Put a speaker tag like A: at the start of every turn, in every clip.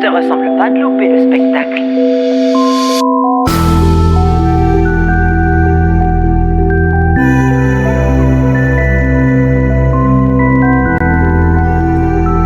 A: te ressemble pas de louper le spectacle.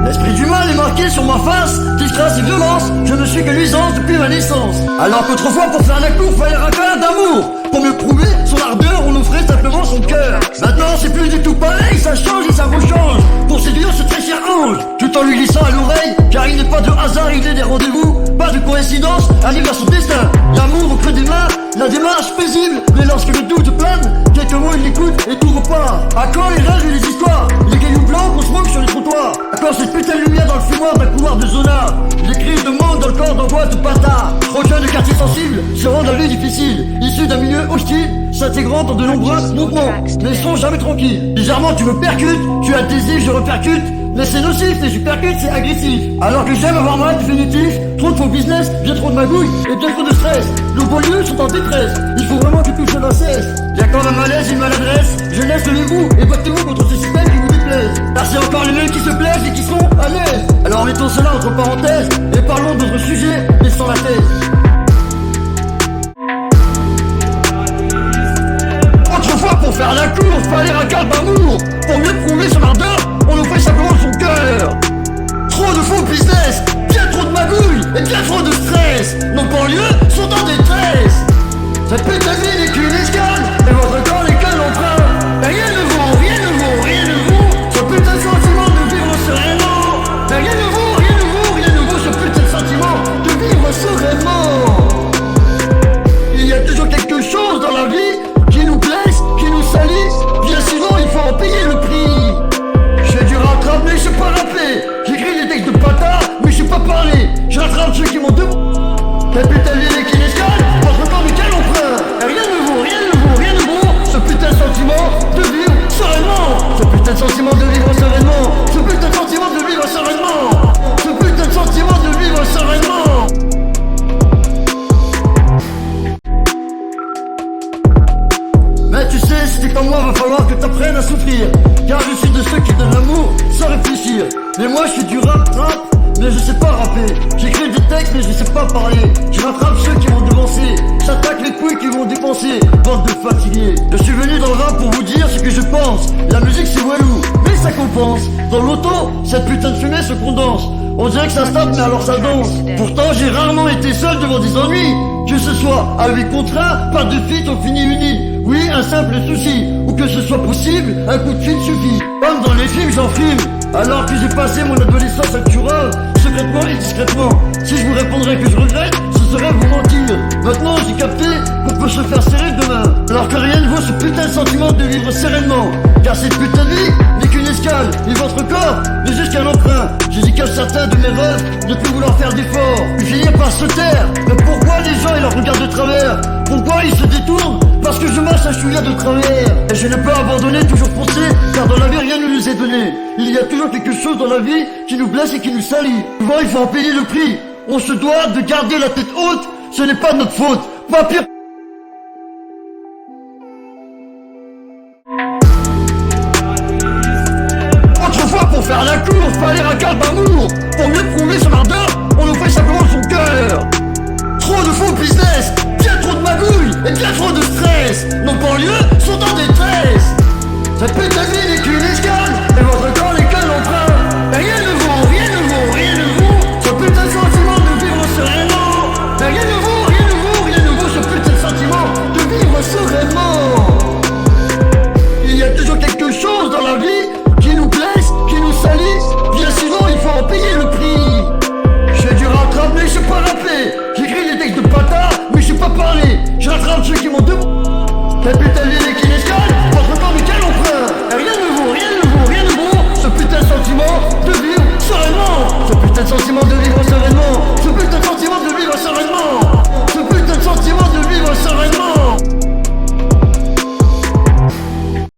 B: L'esprit du mal est marqué sur ma face, disgrâce et violence, je ne suis que nuisance depuis ma naissance. Alors qu'autrefois pour faire la cour fallait un cœur d'amour. Pour me prouver son ardeur, on offrait simplement son cœur. Maintenant c'est plus du tout pareil, ça change et ça vous change. Pour séduire ce très cher ange, tout en lui glissant à l'oreille, car il n'est pas de hasard, il est des rendez-vous, pas de coïncidence, arrive à son destin. L'amour au creux des mains, la démarche paisible, mais lorsque le doute plane, quelques mots il écoute et tout repart. À quand les rêves et les histoires, les cailloux blancs qu'on se moque sur les trottoirs? À quand cette putain de lumière dans le fumoir d'un couloir de zona? Les cris de monde dans le corps d'angoisse de bâtard. Trop jeunes de quartier sensible se rendent la vie difficile, issus d'un milieu hostile, s'intégrant dans de nombreux mouvements, mais sont jamais tranquilles. Bizarrement tu me percutes, tu as le désir, je repercute, mais c'est nocif, et je percute, c'est agressif. Alors que j'aime avoir mal définitif, trop de faux business, bien trop de magouilles et bien trop de stress. Nos beaux lieux sont en détresse, il faut vraiment que tout cela cesse. Y'a quand même un malaise, une maladresse, jeunesse levez-vous et battez-vous contre ce système qui vous déplaise. Car c'est encore les mêmes qui se plaisent et qui sont à l'aise. Alors mettons cela entre parenthèses et parlons d'autres sujets, mais sans la thèse. Autrefois pour faire la course, fallait un quart d'amour. Pour mieux prouver son ardeur, on offrait simplement son cœur. Trop de faux business, bien trop de magouilles et bien trop de stress. Nos banlieues sont en détresse. Cette putain de vie n'est qu'une escale, et votre corps n'est qu'un emprunt. Et rien ne vaut, rien ne vaut, rien ne vaut ce putain de sentiment de vivre sereinement. Et rien ne vaut, rien ne vaut, rien ne vaut ce putain de sentiment de vivre sereinement. Il y a toujours quelque chose dans la vie qui nous blesse, qui nous salit. Bien souvent il faut en payer le prix. Je fais du rattrape mais je sais pas rapper. J'écris des textes de bâtard mais je sais pas parler. Je rattrape ceux qui m'ont demandé. La putain de vie qui l'escale, votre corps mais quel emprunt. Et rien ne vaut, rien ne vaut, rien ne vaut ce putain de sentiment de vivre sereinement. Ce putain de sentiment de vivre sereinement. Ce putain de sentiment de vivre sereinement. Ce putain de sentiment de vivre sereinement. Mais tu sais, si t'es comme moi, va falloir que t'apprennes à souffrir. Car je suis de ceux qui donnent l'amour sans réfléchir. Mais moi je suis du rap, mais je sais pas rapper. J'écris des textes mais je sais pas parler. Je rattrape ceux qui vont devancer, j'attaque les couilles qui vont dépenser. Bande de fatigués. Je suis venu dans le rap pour vous dire ce que je pense. La musique c'est walou, mais ça compense. Dans l'auto, cette putain de fumée se condense. On dirait que ça se tape mais alors ça danse. Pourtant j'ai rarement été seul devant des ennuis. Que ce soit à 8 contre 1, pas de feat, on finit unis. Oui, un simple souci, ou que ce soit possible, un coup de fil suffit. Comme dans les films, j'en filme. Alors que j'ai passé mon adolescence à Turin, secrètement et discrètement. Si je vous répondrais que je regrette, ce serait vous mentir. Maintenant j'ai capté qu'on peut se faire serrer demain. Alors que rien ne vaut ce putain de sentiment de vivre sereinement. Car cette putain de vie n'est qu'une escale, et votre corps n'est juste qu'un emprunt. Je dis qu'à certains de mes rêves ne plus vouloir faire d'efforts, puis finir par se taire. Mais pourquoi les gens ils leur regardent de travers? Pourquoi ils se détournent? Parce que je marche un chouïa de travers. Et je ne peux abandonner, toujours foncer, car dans la vie rien ne nous est donné. Il y a toujours quelque chose dans la vie qui nous blesse et qui nous salit. Souvent il faut en payer le prix. On se doit de garder la tête haute, ce n'est pas de notre faute. Pas pire. Autrefois pour faire la course, fallait un quart d'amour. Pour mieux prouver son ardeur, on offrait simplement son cœur. Trop de faux business, bien trop de magouilles et bien trop de stress. Nos banlieues sont en détresse.